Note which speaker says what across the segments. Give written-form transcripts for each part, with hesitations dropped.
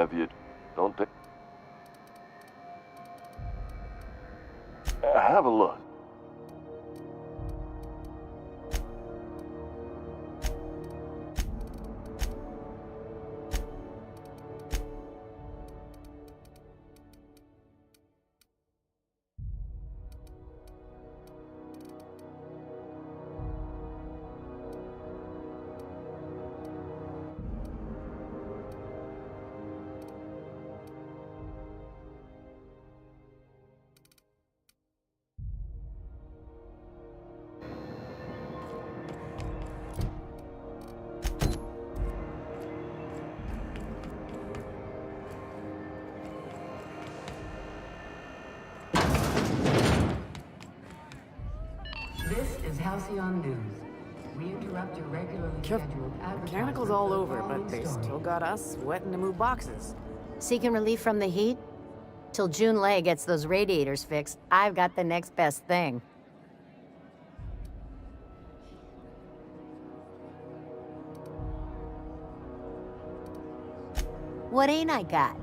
Speaker 1: have you. Don't take... Have a look.
Speaker 2: Halcyon News. We interrupt your regularly scheduled advertising.
Speaker 3: Mechanicals all over, but they still got us sweating to move boxes.
Speaker 4: Seeking relief from the heat? Till June Lay gets those radiators fixed, I've got the next best thing. What ain't I got?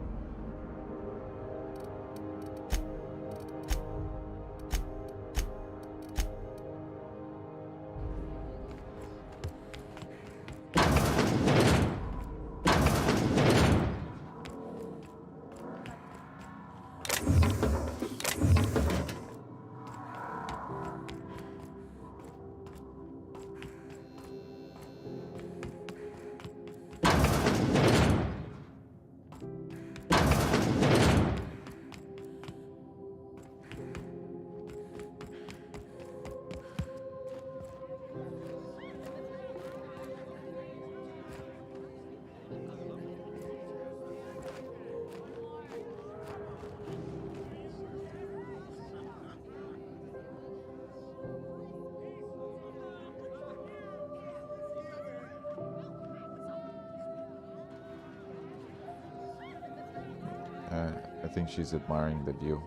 Speaker 5: I think she's admiring the view.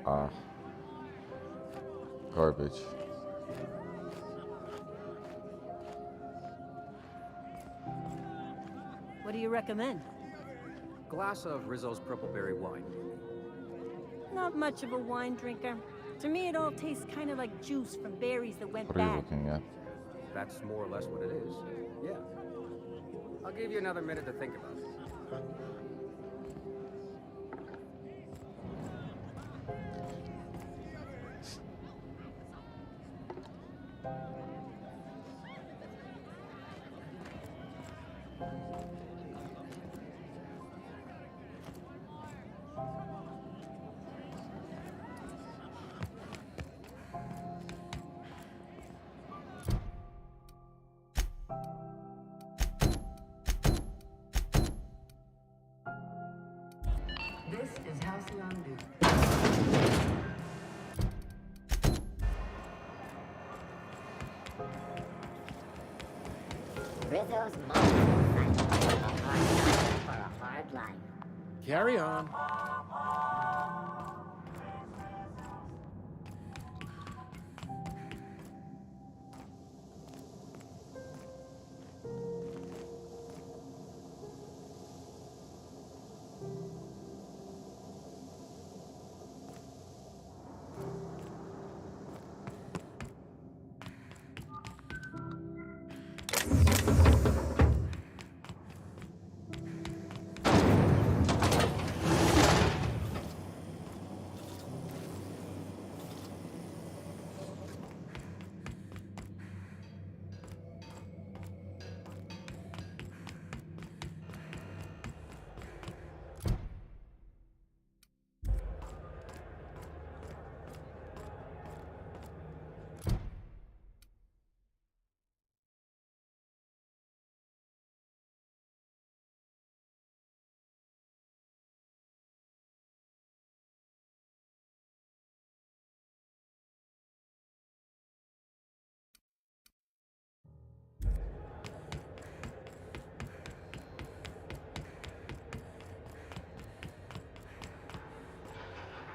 Speaker 5: Ah. Garbage.
Speaker 6: What do you recommend?
Speaker 7: Glass of Rizzo's purple berry wine.
Speaker 6: Not much of a wine drinker. To me, it all tastes kind of like juice from berries that went
Speaker 5: What are you
Speaker 6: bad.
Speaker 5: looking at?
Speaker 7: That's more or less what it is. Yeah. I'll give you another minute to think about it.
Speaker 2: This is Halcyon News.
Speaker 4: Rizzo's mom for a hard life.
Speaker 8: Carry on.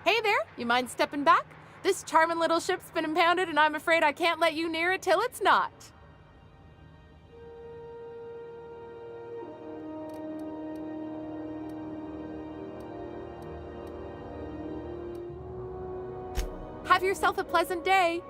Speaker 9: Hey there, you mind stepping back? This charming little ship's been impounded and I'm afraid I can't let you near it till it's not. Have yourself a pleasant day.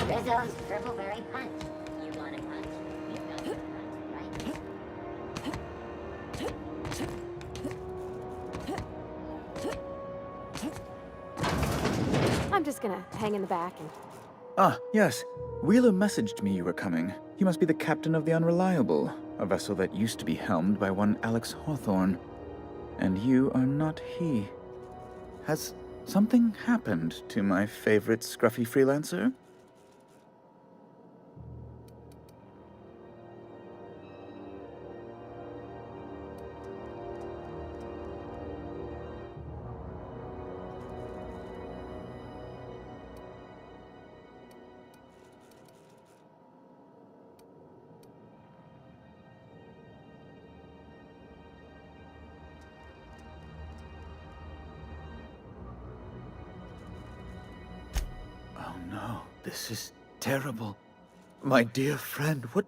Speaker 1: Rizzo's Triple Berry Punch. You want a punch? You know you punch, right?
Speaker 8: I'm just gonna hang in the back and...
Speaker 10: Ah, yes. Wheeler messaged me you were coming. He must be the captain of the Unreliable, a vessel that used to be helmed by one Alex Hawthorne. And you are not he. Has something happened to my favorite scruffy freelancer? Oh no, this is terrible. My dear friend, what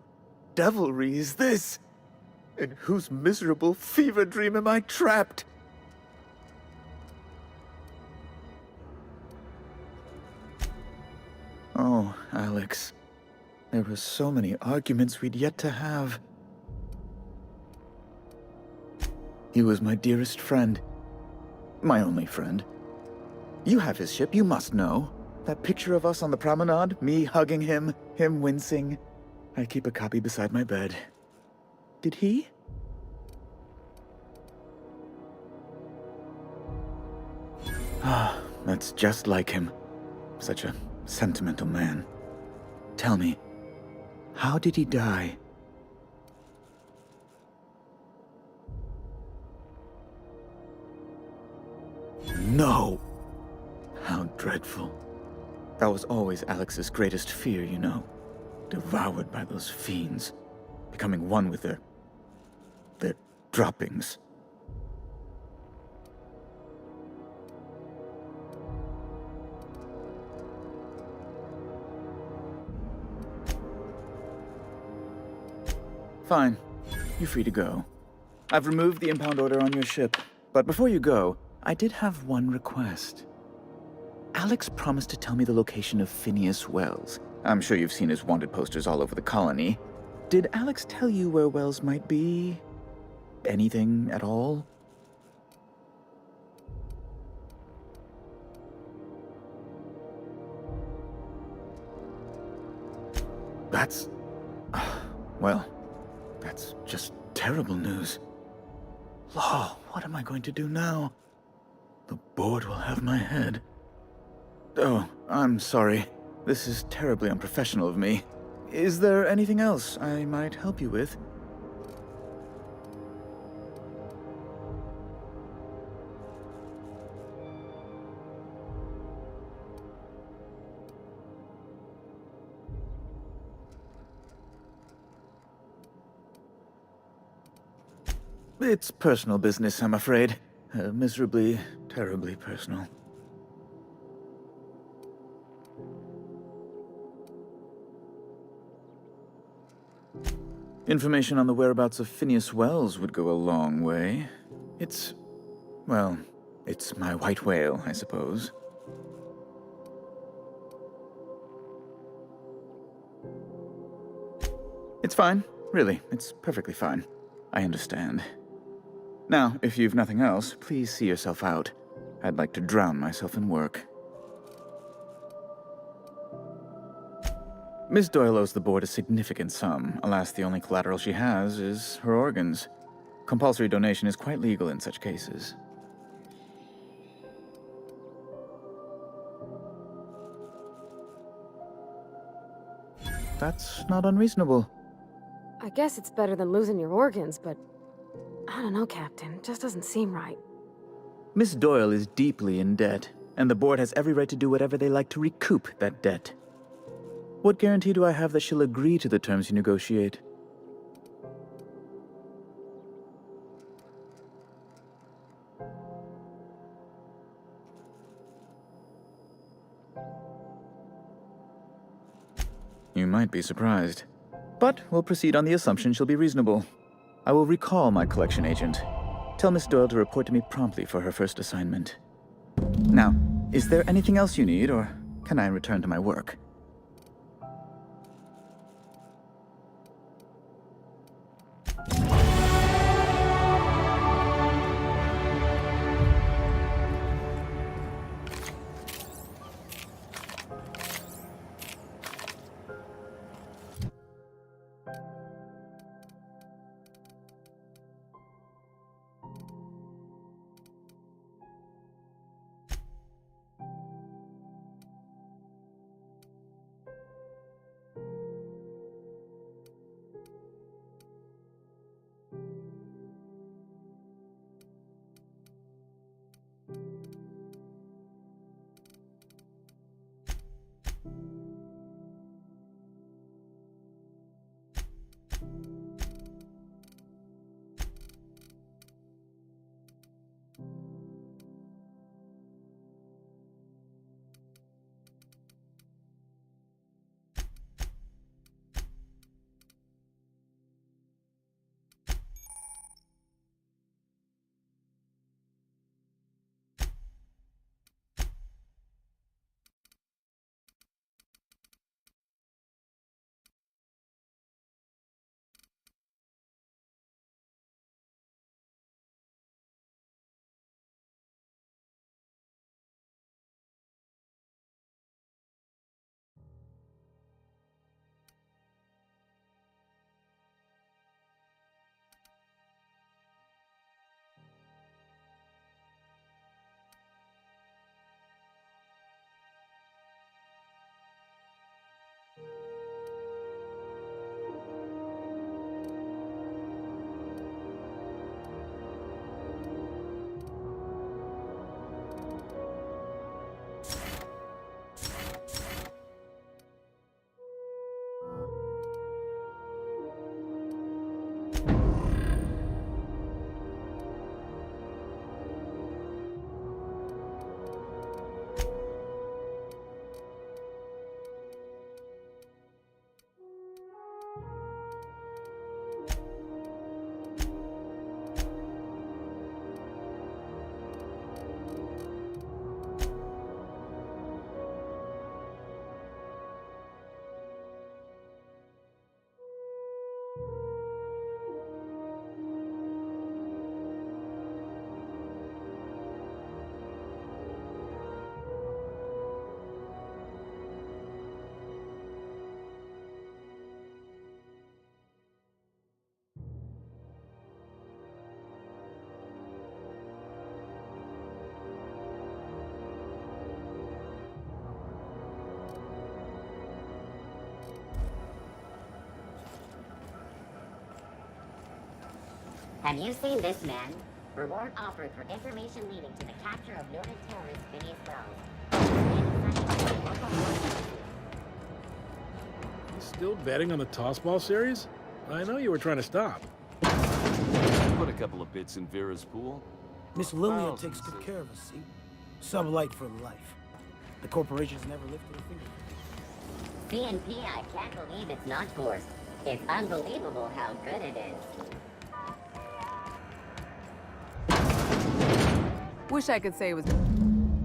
Speaker 10: devilry is this? In whose miserable fever dream am I trapped? Oh, Alex. There were so many arguments we'd yet to have. He was my dearest friend. My only friend. You have his ship, you must know. That picture of us on the promenade, me hugging him, him wincing. I keep a copy beside my bed. Did he? Ah, that's just like him. Such a sentimental man. Tell me, how did he die? No! How dreadful. That was always Alex's greatest fear, you know. Devoured by those fiends. Becoming one with their droppings. Fine. You're free to go. I've removed the impound order on your ship. But before you go, I did have one request. Alex promised to tell me the location of Phineas Wells. I'm sure you've seen his wanted posters all over the colony. Did Alex tell you where Wells might be? Anything at all? That's... well, that's just terrible news. Law, what am I going to do now? The board will have my head. Oh, I'm sorry. This is terribly unprofessional of me. Is there anything else I might help you with? It's personal business, I'm afraid. Miserably, terribly personal. Information on the whereabouts of Phineas Wells would go a long way. Well, it's my white whale, I suppose. It's fine. Really, it's perfectly fine. I understand. Now, if you've nothing else, please see yourself out. I'd like to drown myself in work. Miss Doyle owes the board a significant sum. Alas, the only collateral she has is her organs. Compulsory donation is quite legal in such cases. That's not unreasonable.
Speaker 8: I guess it's better than losing your organs, but... I don't know, Captain. It just doesn't seem right.
Speaker 10: Miss Doyle is deeply in debt, and the board has every right to do whatever they like to recoup that debt. What guarantee do I have that she'll agree to the terms you negotiate? might be surprised. But we'll proceed on the assumption she'll be reasonable. I will recall my collection agent. Tell Miss Doyle to report to me promptly for her first assignment. Now, is there anything else you need, or can I return to my work?
Speaker 1: Have you seen this man? Reward offered for information leading to the capture of noted terrorist Phineas Wells.
Speaker 11: You still betting on the tossball series? I know you were trying to stop.
Speaker 12: Put a couple of bits in Vera's pool.
Speaker 13: Miss Lilia takes good care of us, see? Sublight for life. The corporation's never lifted a finger.
Speaker 1: CNP, I can't believe it's not forced. It's unbelievable how good it is.
Speaker 14: Wish I could say it was...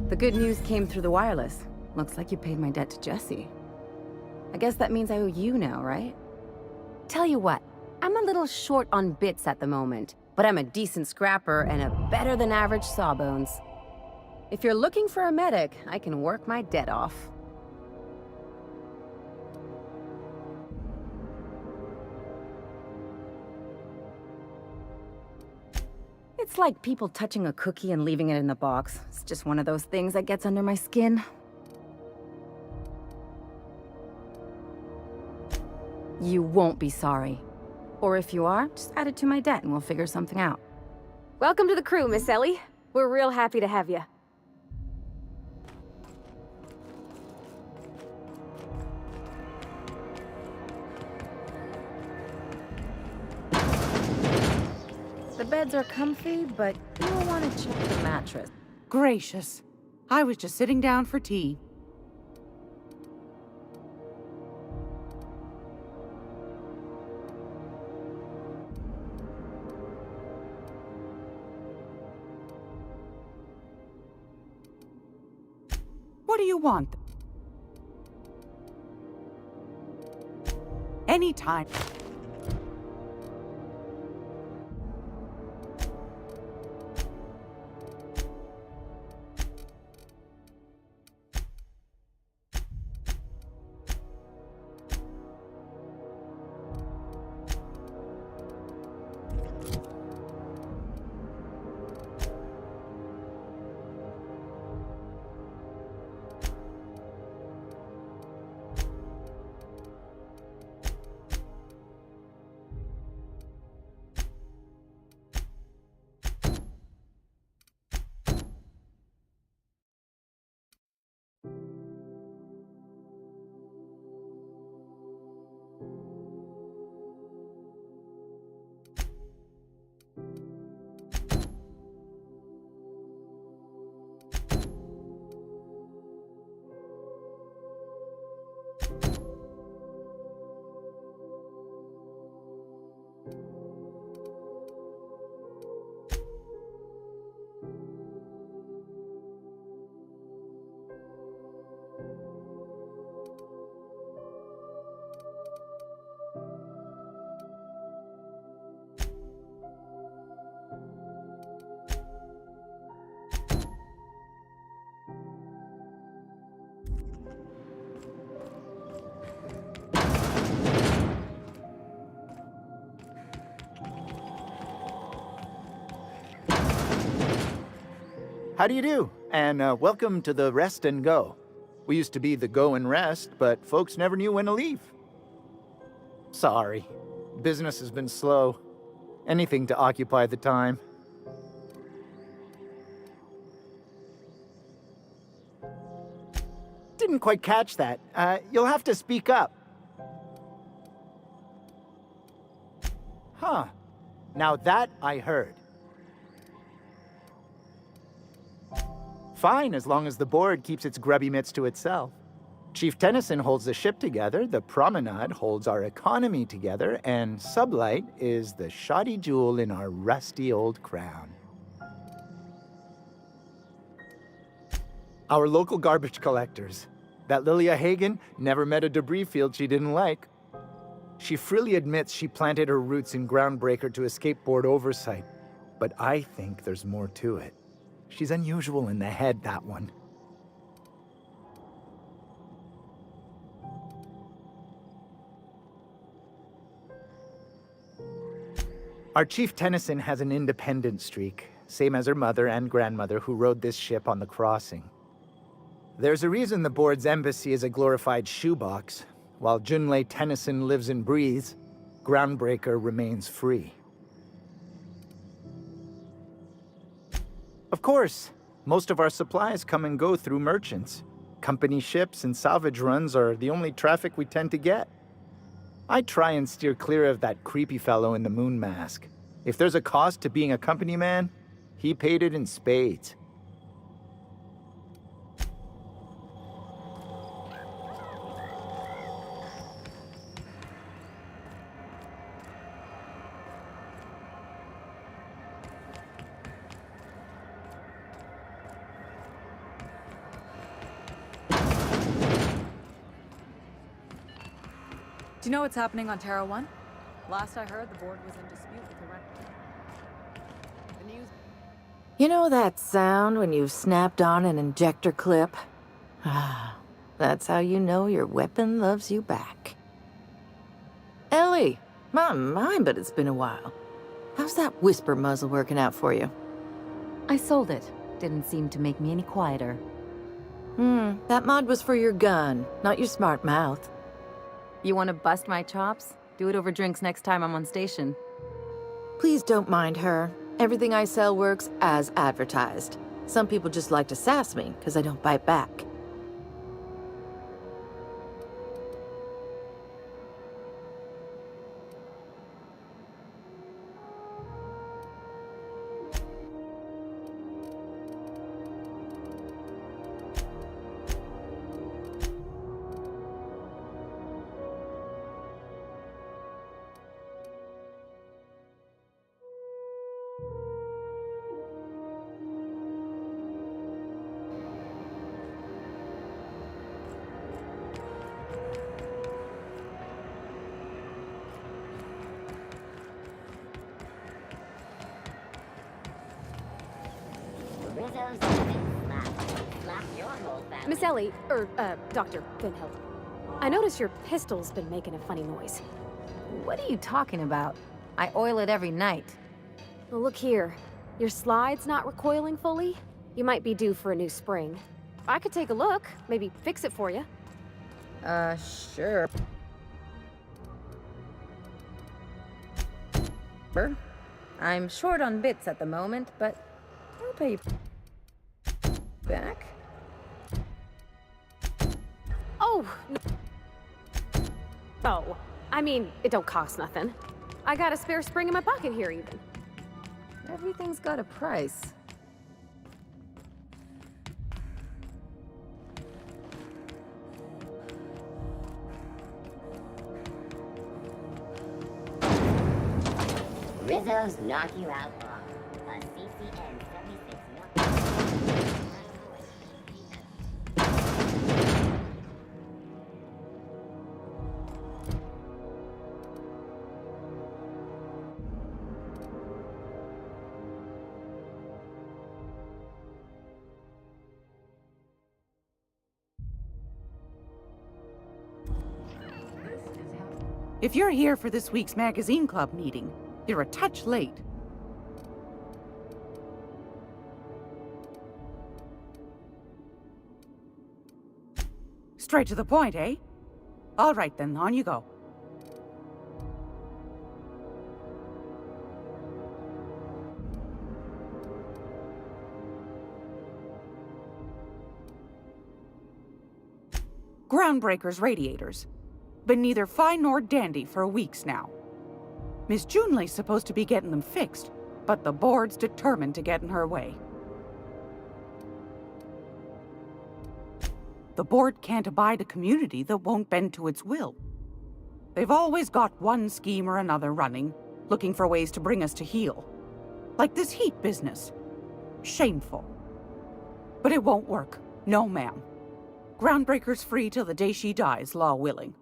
Speaker 14: The good news came through the wireless. Looks like you paid my debt to Jesse. I guess that means I owe you now, right? Tell you what, I'm a little short on bits at the moment, but I'm a decent scrapper and a better-than-average sawbones. If you're looking for a medic, I can work my debt off. It's like people touching a cookie and leaving it in the box. It's just one of those things that gets under my skin. You won't be sorry. Or if you are, just add it to my debt and we'll figure something out.
Speaker 8: Welcome to the crew, Miss Ellie. We're real happy to have you.
Speaker 14: The beds are comfy, but you'll want to check the mattress.
Speaker 3: Gracious. I was just sitting down for tea. What do you want? Anytime.
Speaker 15: How do you do? And welcome to the Rest and Go. We used to be the Go and Rest, but folks never knew when to leave. Sorry. Business has been slow. Anything to occupy the time. Didn't quite catch that. You'll have to speak up. Huh. Now that I heard. Fine, as long as the board keeps its grubby mitts to itself. Chief Tennyson holds the ship together, the Promenade holds our economy together, and Sublight is the shoddy jewel in our rusty old crown. Our local garbage collectors. That Lilia Hagen never met a debris field she didn't like. She freely admits she planted her roots in Groundbreaker to escape board oversight, but I think there's more to it. She's unusual in the head, that one. Our Chief Tennyson has an independent streak, same as her mother and grandmother who rode this ship on the crossing. There's a reason the board's embassy is a glorified shoebox. While Junlei Tennyson lives and breathes, Groundbreaker remains free. Of course, most of our supplies come and go through merchants. Company ships and salvage runs are the only traffic we tend to get. I try and steer clear of that creepy fellow in the moon mask. If there's a cost to being a company man, he paid it in spades.
Speaker 14: Do you know what's happening on Terra 1? Last I heard, the board was in dispute with the rector. The news...
Speaker 4: You know that sound when you've snapped on an injector clip? Ah, that's how you know your weapon loves you back. Ellie! My, but it's been a while. How's that whisper muzzle working out for you?
Speaker 14: I sold it. Didn't seem to make me any quieter.
Speaker 4: That mod was for your gun, not your smart mouth.
Speaker 14: You want to bust my chops? Do it over drinks next time I'm on station.
Speaker 4: Please don't mind her. Everything I sell works as advertised. Some people just like to sass me because I don't bite back.
Speaker 1: Rizzo's been slapped. Slap your whole family.
Speaker 8: Miss Ellie, Dr. Van Hill. I notice your pistol's been making a funny noise.
Speaker 14: What are you talking about? I oil it every night.
Speaker 8: Well, look here. Your slide's not recoiling fully. You might be due for a new spring. I could take a look, maybe fix it for you.
Speaker 14: Sure. I'm short on bits at the moment, but I'll pay you back.
Speaker 8: Oh! Oh, I mean, it don't cost nothing. I got a spare spring in my pocket here, even.
Speaker 14: Everything's got a price.
Speaker 1: Rizzo's knock you out raw. A CCN 76
Speaker 16: If you're here for this week's magazine club meeting, you're a touch late. Straight to the point, eh? All right then, on you go. Groundbreaker's radiators. Been neither fine nor dandy for weeks now. Miss Junleigh's supposed to be getting them fixed, but the board's determined to get in her way. The board can't abide a community that won't bend to its will. They've always got one scheme or another running, looking for ways to bring us to heel. Like this heat business. Shameful. But it won't work. No, ma'am. Groundbreaker's free till the day she dies, law willing.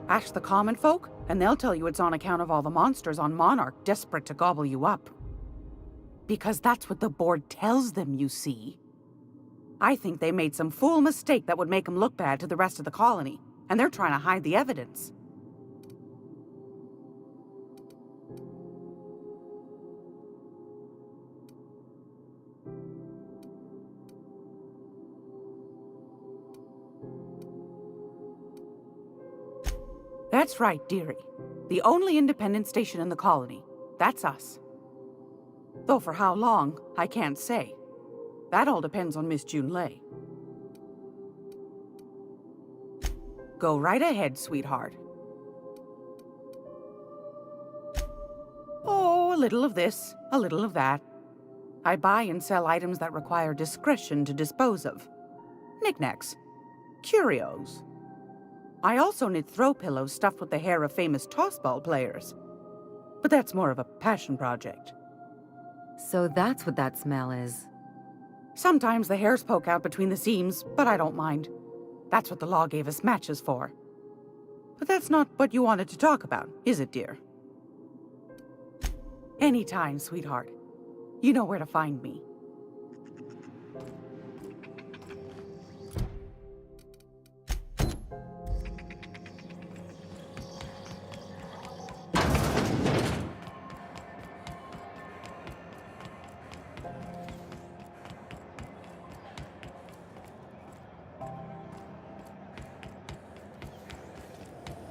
Speaker 16: Ask the common folk, and they'll tell you it's on account of all the monsters on Monarch desperate to gobble you up. Because that's what the board tells them, you see. I think they made some fool mistake that would make them look bad to the rest of the colony, and they're trying to hide the evidence. That's right, dearie. The only independent station in the colony. That's us. Though for how long, I can't say. That all depends on Miss Junlei. Go right ahead, sweetheart. Oh, a little of this, a little of that. I buy and sell items that require discretion to dispose of. Knickknacks. Curios. I also knit throw pillows stuffed with the hair of famous tossball players. But that's more of a passion project.
Speaker 14: So that's what that smell is.
Speaker 16: Sometimes the hairs poke out between the seams, but I don't mind. That's what the law gave us matches for. But that's not what you wanted to talk about, is it, dear? Anytime, sweetheart. You know where to find me.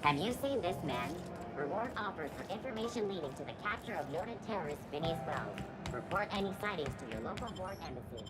Speaker 1: Have you seen this man? Reward offered for information leading to the capture of noted terrorist Phineas Wells. Report any sightings to your local board embassy.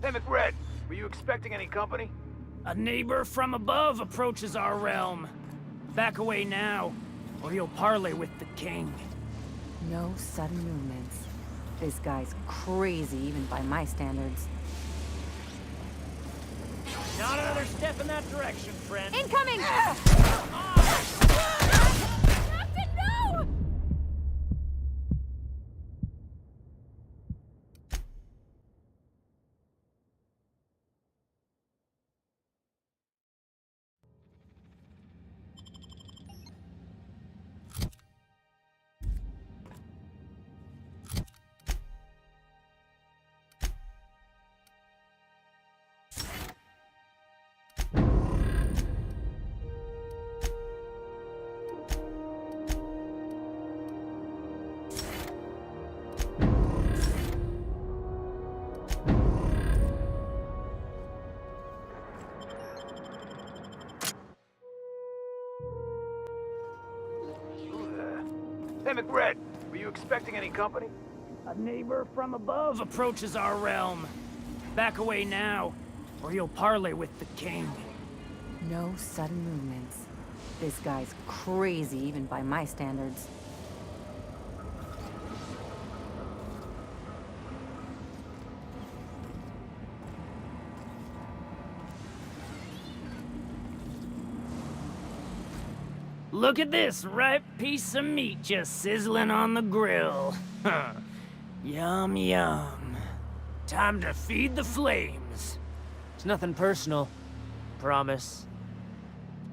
Speaker 13: Hey, McRed, were you expecting any company?
Speaker 17: A neighbor from above approaches our realm. Back away now, or you'll parley with the king.
Speaker 14: No sudden movements. This guy's crazy, even by my standards.
Speaker 17: Not another step in that direction, friend.
Speaker 8: Incoming! Captain, no!
Speaker 13: Hey, McRed, were you expecting any company?
Speaker 17: A neighbor from above approaches our realm. Back away now, or you'll parley with the king.
Speaker 14: No sudden movements. This guy's crazy, even by my standards.
Speaker 17: Look at this ripe piece of meat just sizzling on the grill. Yum, yum. Time to feed the flames. It's nothing personal. Promise.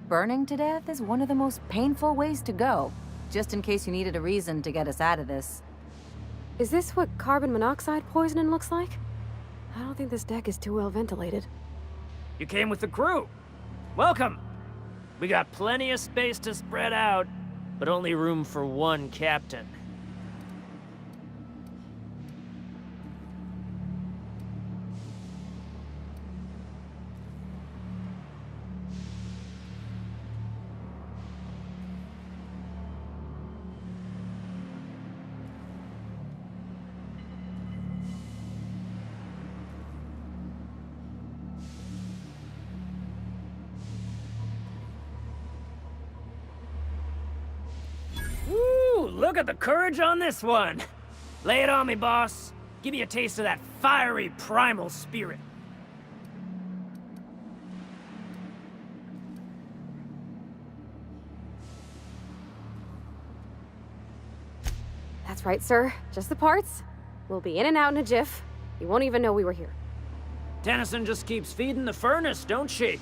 Speaker 14: Burning to death is one of the most painful ways to go, just in case you needed a reason to get us out of this.
Speaker 8: Is this what carbon monoxide poisoning looks like? I don't think this deck is too well ventilated.
Speaker 17: You came with the crew. Welcome. We got plenty of space to spread out, but only room for one captain. Look at the courage on this one. Lay it on me, boss. Give me a taste of that fiery primal spirit.
Speaker 8: That's right, sir. Just the parts. We'll be in and out in a jiff. You won't even know we were here.
Speaker 17: Tennyson just keeps feeding the furnace, don't she?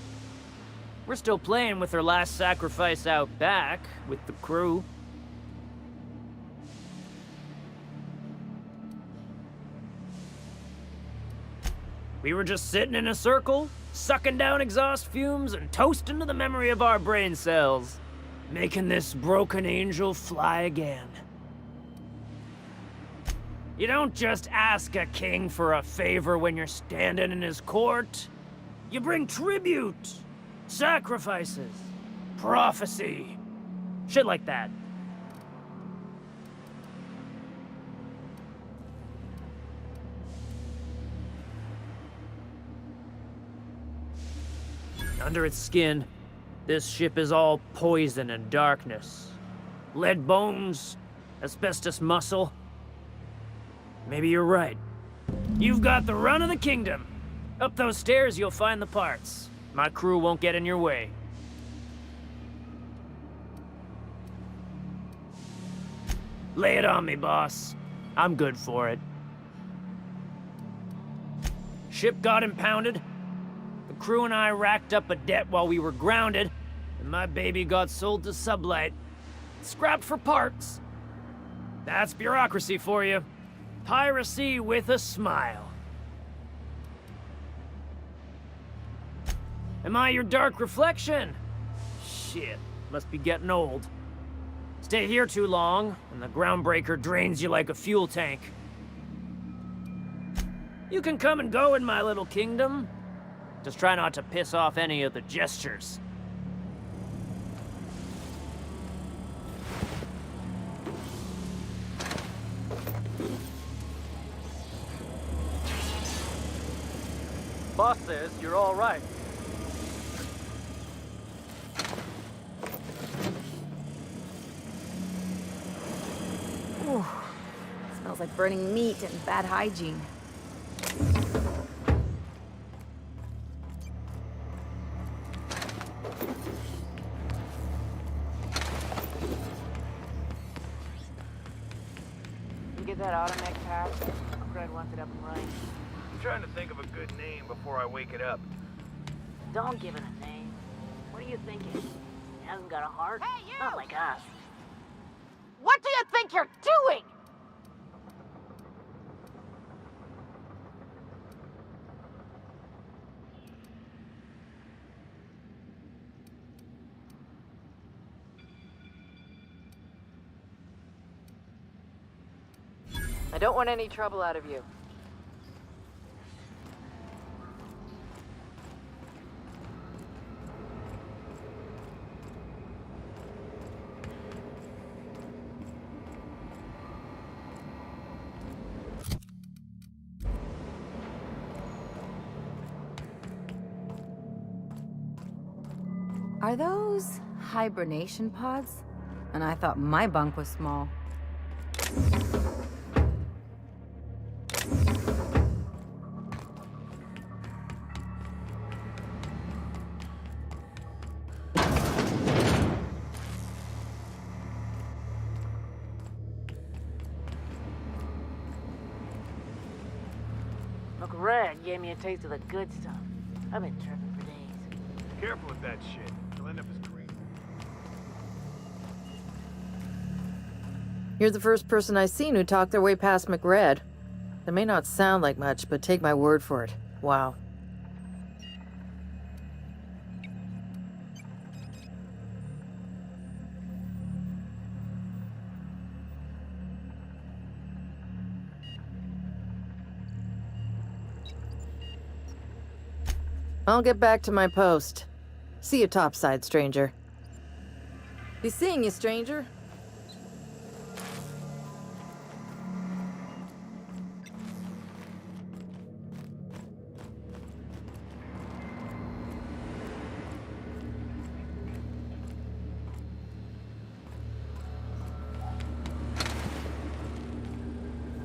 Speaker 17: We're still playing with her last sacrifice out back, with the crew. We were just sitting in a circle, sucking down exhaust fumes and toasting to the memory of our brain cells, making this broken angel fly again. You don't just ask a king for a favor when you're standing in his court. You bring tribute, sacrifices, prophecy, shit like that. Under its skin, this ship is all poison and darkness. Lead bones, asbestos muscle. Maybe you're right. You've got the run of the kingdom. Up those stairs, you'll find the parts. My crew won't get in your way. Lay it on me, boss. I'm good for it. Ship got impounded. The crew and I racked up a debt while we were grounded, and my baby got sold to Sublight. Scrapped for parts. That's bureaucracy for you. Piracy with a smile. Am I your dark reflection? Shit, must be getting old. Stay here too long, and the groundbreaker drains you like a fuel tank. You can come and go in my little kingdom. Just try not to piss off any of the gestures. Boss says you're all right.
Speaker 14: Ooh, smells like burning meat and bad hygiene.
Speaker 3: You get that automatic patch? Fred wants it up and running.
Speaker 13: I'm trying to think of a good name before I wake it up.
Speaker 3: Don't give it a name. What are you thinking? It hasn't got a heart? Hey, you! Not like us. What do you think you're doing?
Speaker 4: I don't want any trouble out of you.
Speaker 14: Are those hibernation pods? And I thought my bunk was small.
Speaker 3: Uncle Red gave me a taste of the good stuff. I've been tripping for days.
Speaker 13: Careful with that shit. You'll end up as crazy.
Speaker 4: You're the first person I've seen who talked their way past McRed. That may not sound like much, but take my word for it. Wow. I'll get back to my post. See you topside, stranger. Be seeing you, stranger.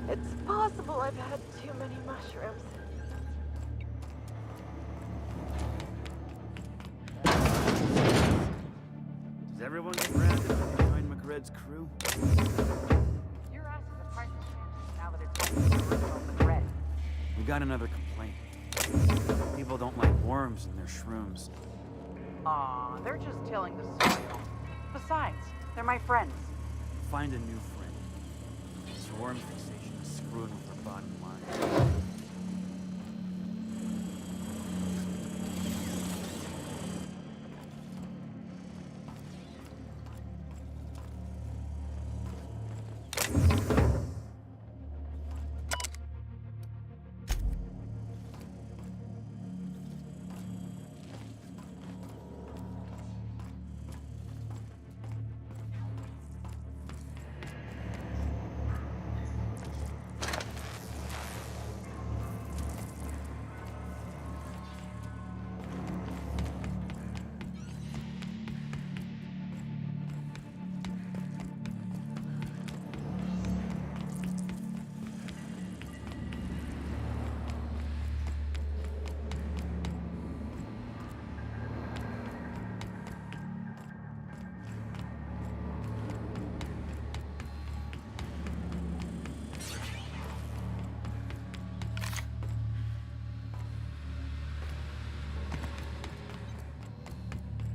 Speaker 3: It's possible I've had too many mushrooms.
Speaker 13: Does everyone get branded when they join McRed's crew?
Speaker 3: You're asking the price of chances now that it's only the original McRed.
Speaker 7: We got another complaint. People don't like worms in their shrooms.
Speaker 3: Aw, they're just telling the story. Besides, they're my friends.
Speaker 7: Find a new friend. This worm fixation is screwing with our bottom line.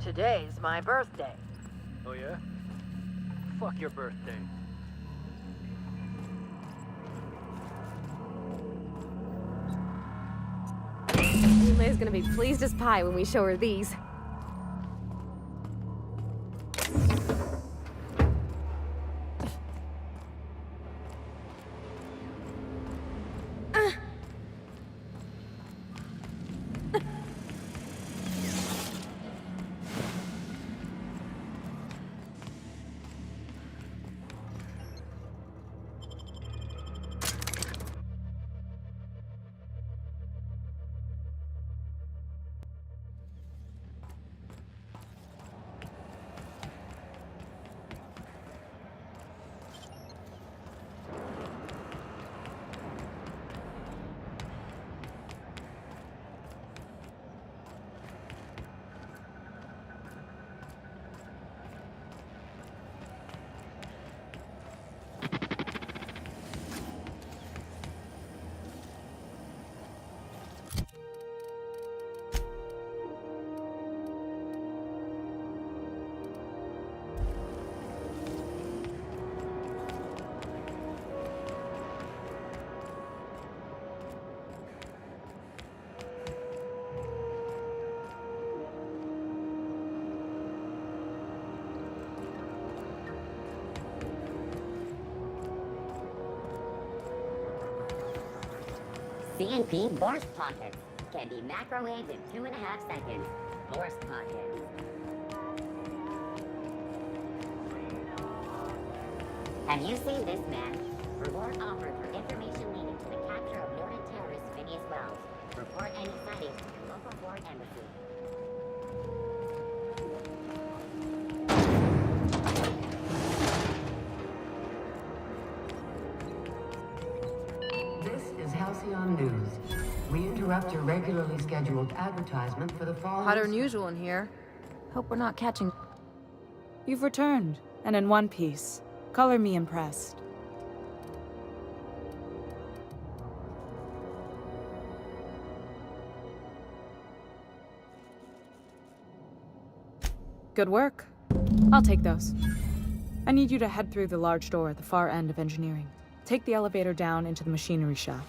Speaker 4: Today's my birthday.
Speaker 17: Oh yeah? Fuck your birthday.
Speaker 8: Yulei's gonna be pleased as pie when we show her these.
Speaker 1: CNP Borscht Pockets can be microwaved in 2.5 seconds. Borscht Pockets. Have you seen this man? Reward offered for information leading to the capture of noted terrorist Phineas Wells. Report any sightings to your local board embassy.
Speaker 2: This is Halcyon News. We interrupt your regularly scheduled advertisement for the fall.
Speaker 14: Hotter than usual in here. Hope we're not catching.
Speaker 18: You've returned, and in one piece. Color me impressed. Good work. I'll take those. I need you to head through the large door at the far end of engineering. Take the elevator down into the machinery shaft.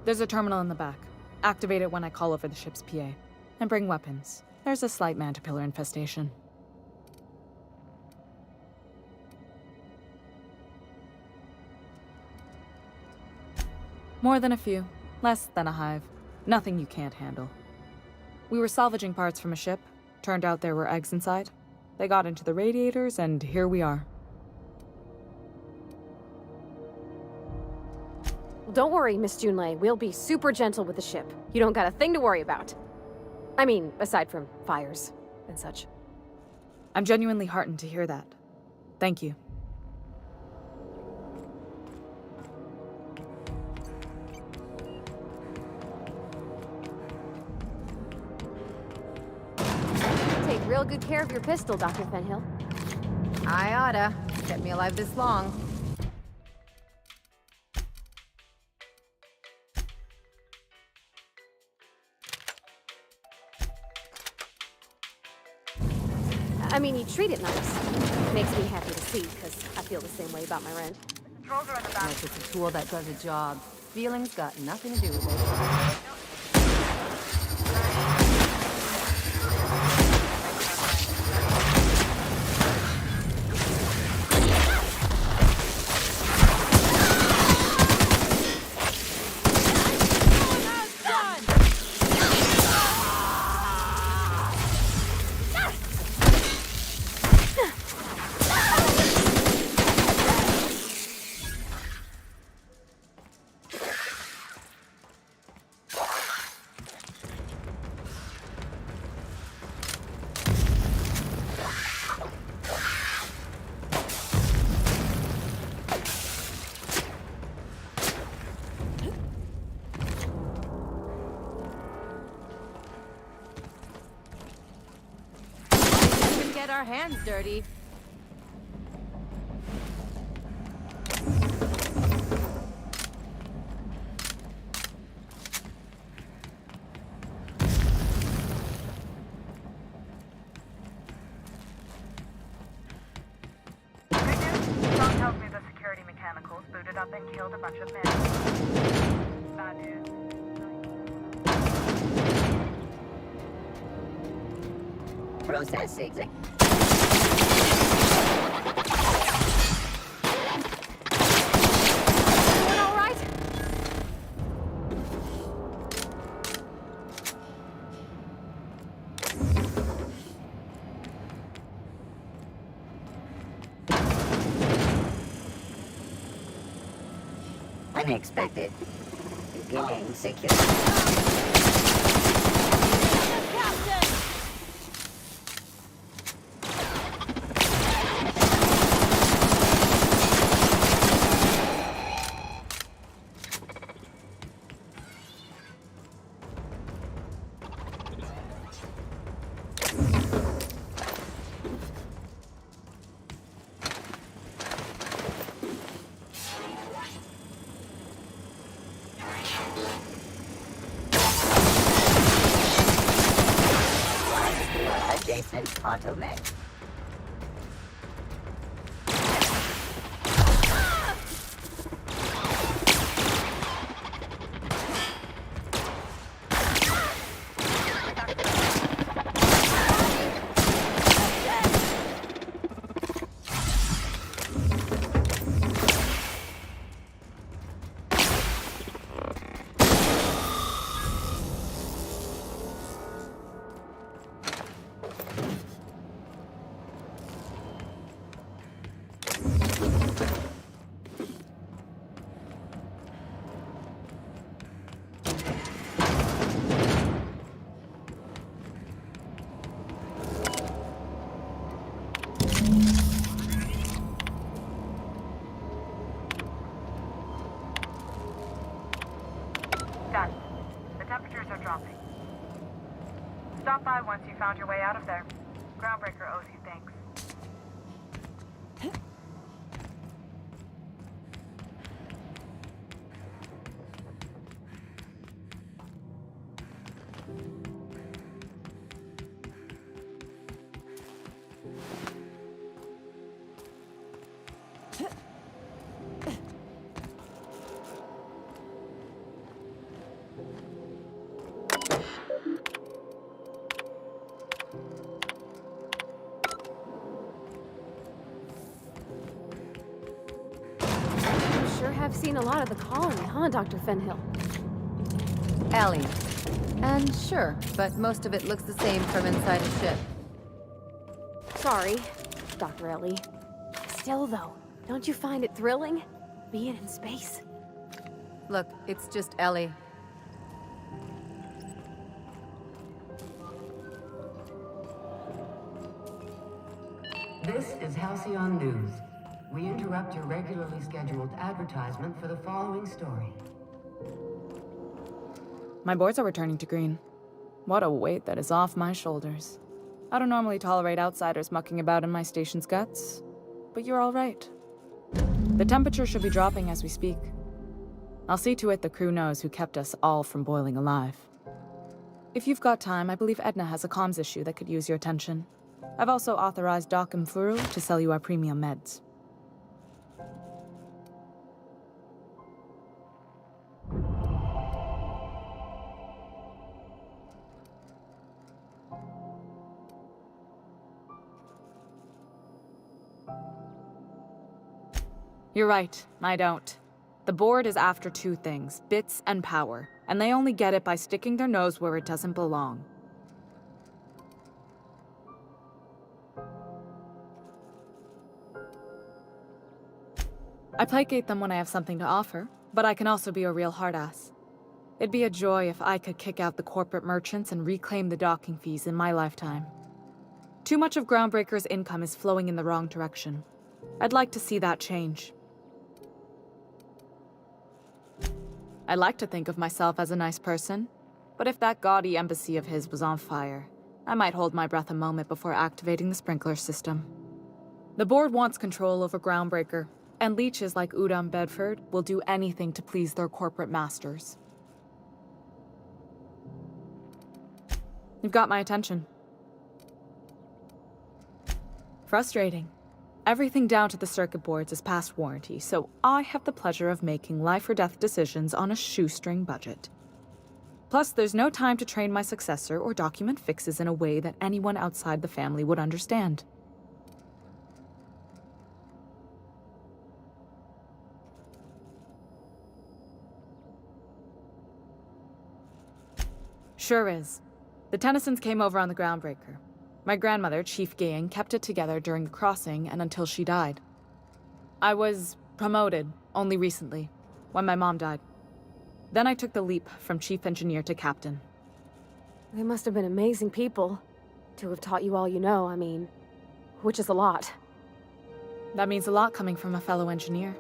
Speaker 18: There's a terminal in the back. Activate it when I call over the ship's PA. And bring weapons. There's a slight mantipillar infestation. More than a few. Less than a hive. Nothing you can't handle. We were salvaging parts from a ship. Turned out there were eggs inside. They got into the radiators, and here we are.
Speaker 8: Don't worry, Miss Junlei. We'll be super gentle with the ship. You don't got a thing to worry about. I mean, aside from fires and such.
Speaker 18: I'm genuinely heartened to hear that. Thank you.
Speaker 8: Take real good care of your pistol, Dr. Fenhill.
Speaker 14: I oughta. Kept me alive this long.
Speaker 8: I mean, you treat it nice. Makes me happy to see, because I feel the same way about my rent.
Speaker 14: Controls are in the back. Like it's a tool that does a job. Feelings got nothing to do with it. Our hands dirty.
Speaker 19: John tells me the security mechanicals booted up and killed a bunch of men. Bad news.
Speaker 1: Processing.
Speaker 8: All right?
Speaker 1: Unexpected. Beginning security. Adjacent automech.
Speaker 19: by once you found your way out of there. Groundbreaker owes you thanks.
Speaker 8: Sure have seen a lot of the colony, huh, Dr. Fenhill?
Speaker 14: Ellie. And sure, but most of it looks the same from inside a ship.
Speaker 8: Sorry, Dr. Ellie. Still, though, don't you find it thrilling? Being in space?
Speaker 14: Look, it's just Ellie.
Speaker 2: This is Halcyon News. We interrupt your regularly scheduled advertisement for the following story.
Speaker 18: My boards are returning to green. What a weight that is off my shoulders. I don't normally tolerate outsiders mucking about in my station's guts, but you're all right. The temperature should be dropping as we speak. I'll see to it the crew knows who kept us all from boiling alive. If you've got time, I believe Edna has a comms issue that could use your attention. I've also authorized Doc and Furu to sell you our premium meds. You're right, I don't. The board is after two things, bits and power, and they only get it by sticking their nose where it doesn't belong. I placate them when I have something to offer, but I can also be a real hard-ass. It'd be a joy if I could kick out the corporate merchants and reclaim the docking fees in my lifetime. Too much of Groundbreaker's income is flowing in the wrong direction. I'd like to see that change. I like to think of myself as a nice person, but if that gaudy embassy of his was on fire, I might hold my breath a moment before activating the sprinkler system. The board wants control over Groundbreaker, and leeches like Udom Bedford will do anything to please their corporate masters. You've got my attention. Frustrating. Everything down to the circuit boards is past warranty, so I have the pleasure of making life-or-death decisions on a shoestring budget. Plus, there's no time to train my successor or document fixes in a way that anyone outside the family would understand. Sure is. The Tennysons came over on the Groundbreaker. My grandmother, Chief Gayan, kept it together during the crossing and until she died. I was promoted only recently, when my mom died. Then I took the leap from chief engineer to captain.
Speaker 8: They must have been amazing people to have taught you all you know, I mean, which is a lot.
Speaker 18: That means a lot coming from a fellow engineer.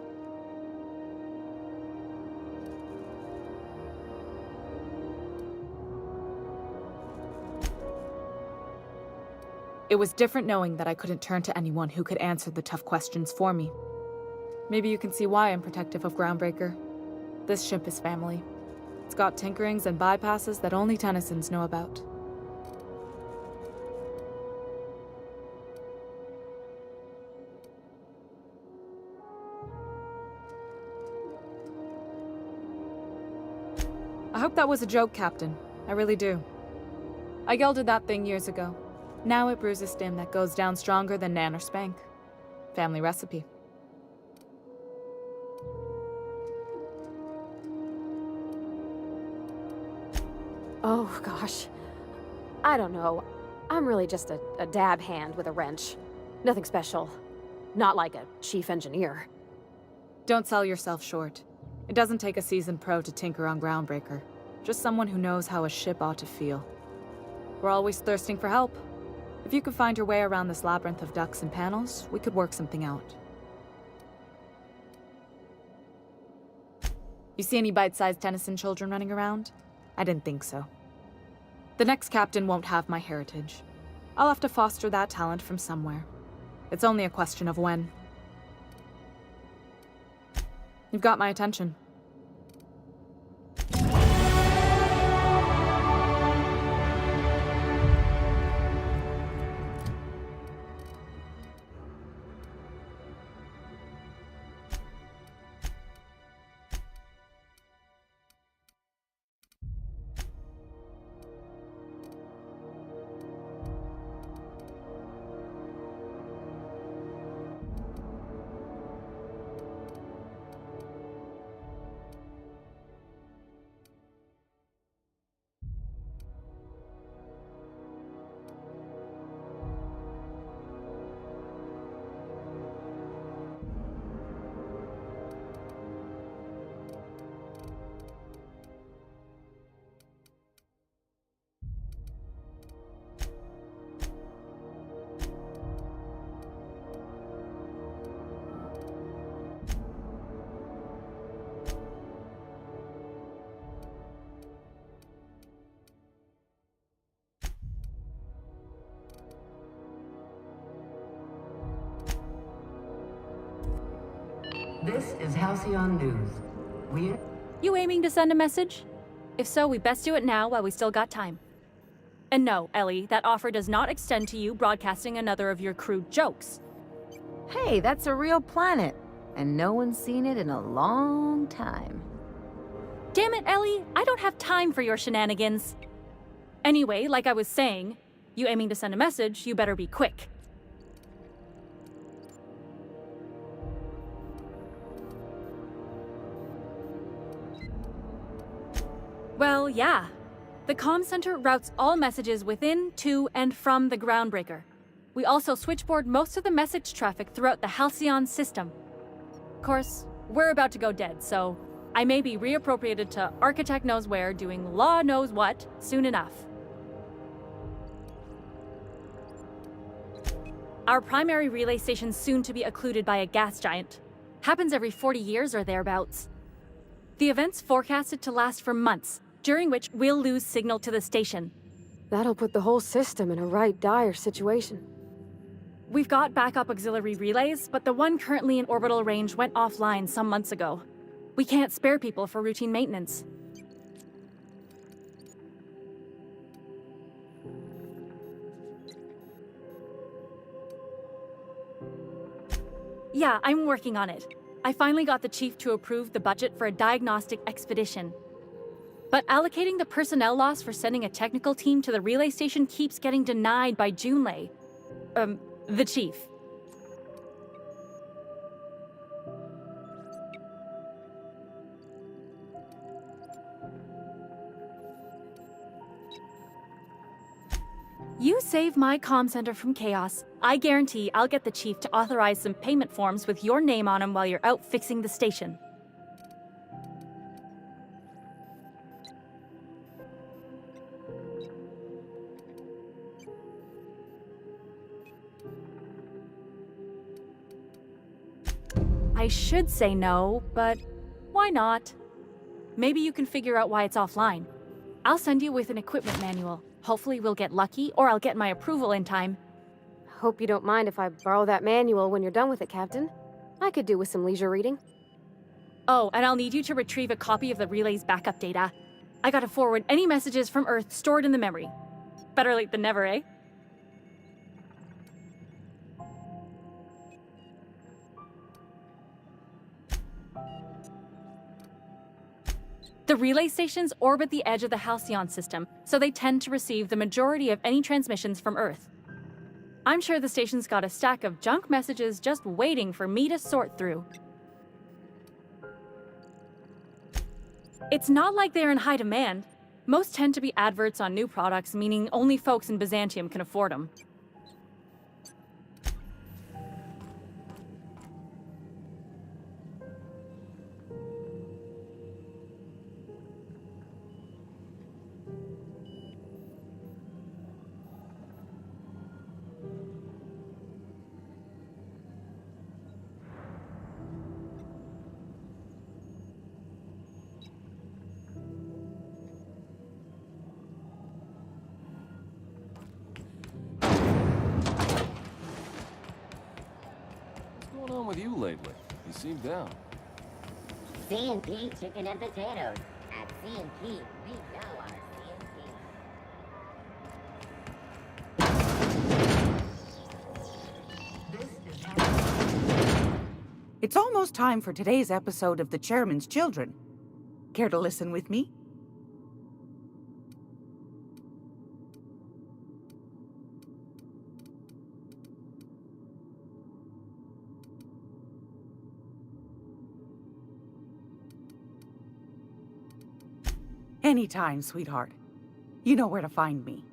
Speaker 18: It was different knowing that I couldn't turn to anyone who could answer the tough questions for me. Maybe you can see why I'm protective of Groundbreaker. This ship is family. It's got tinkerings and bypasses that only Tennysons know about. I hope that was a joke, Captain. I really do. I gelded that thing years ago. Now it brews a stim that goes down stronger than Nan or Spank. Family recipe.
Speaker 8: Oh, gosh. I don't know. I'm really just a dab hand with a wrench. Nothing special. Not like a chief engineer.
Speaker 18: Don't sell yourself short. It doesn't take a seasoned pro to tinker on Groundbreaker. Just someone who knows how a ship ought to feel. We're always thirsting for help. If you could find your way around this labyrinth of ducts and panels, we could work something out. You see any bite-sized Tennyson children running around? I didn't think so. The next captain won't have my heritage. I'll have to foster that talent from somewhere. It's only a question of when. You've got my attention.
Speaker 2: This is Halcyon News.
Speaker 20: You aiming to send a message? If so, we best do it now while we still got time. And no, Ellie, that offer does not extend to you broadcasting another of your crude jokes.
Speaker 14: Hey, that's a real planet, and no one's seen it in a long time.
Speaker 20: Damn it, Ellie, I don't have time for your shenanigans. Anyway, like I was saying, you aiming to send a message, you better be quick. Well, yeah. The comm center routes all messages within, to, and from the Groundbreaker. We also switchboard most of the message traffic throughout the Halcyon system. Of course, we're about to go dead, so I may be reappropriated to Architect knows where, doing law knows what, soon enough. Our primary relay station's soon to be occluded by a gas giant. Happens every 40 years or thereabouts. The event's forecasted to last for months, during which we'll lose signal to the station.
Speaker 8: That'll put the whole system in a right dire situation.
Speaker 20: We've got backup auxiliary relays, but the one currently in orbital range went offline some months ago. We can't spare people for routine maintenance. Yeah, I'm working on it. I finally got the chief to approve the budget for a diagnostic expedition. But allocating the personnel loss for sending a technical team to the relay station keeps getting denied by Junlei. The chief. You save my comm center from chaos. I guarantee I'll get the chief to authorize some payment forms with your name on them while you're out fixing the station. I should say no, but why not? Maybe you can figure out why it's offline. I'll send you with an equipment manual. Hopefully we'll get lucky, or I'll get my approval in time.
Speaker 8: Hope you don't mind if I borrow that manual when you're done with it, Captain. I could do with some leisure reading.
Speaker 20: Oh, and I'll need you to retrieve a copy of the relay's backup data. I gotta forward any messages from Earth stored in the memory. Better late than never, eh? The relay stations orbit the edge of the Halcyon system, so they tend to receive the majority of any transmissions from Earth. I'm sure the station's got a stack of junk messages just waiting for me to sort through. It's not like they're in high demand. Most tend to be adverts on new products, meaning only folks in Byzantium can afford them.
Speaker 12: lately? You seem down.
Speaker 1: C&P chicken and potatoes. At C&P, we know our C&P.
Speaker 16: It's almost time for today's episode of The Chairman's Children. Care to listen with me? Anytime, sweetheart. You know where to find me.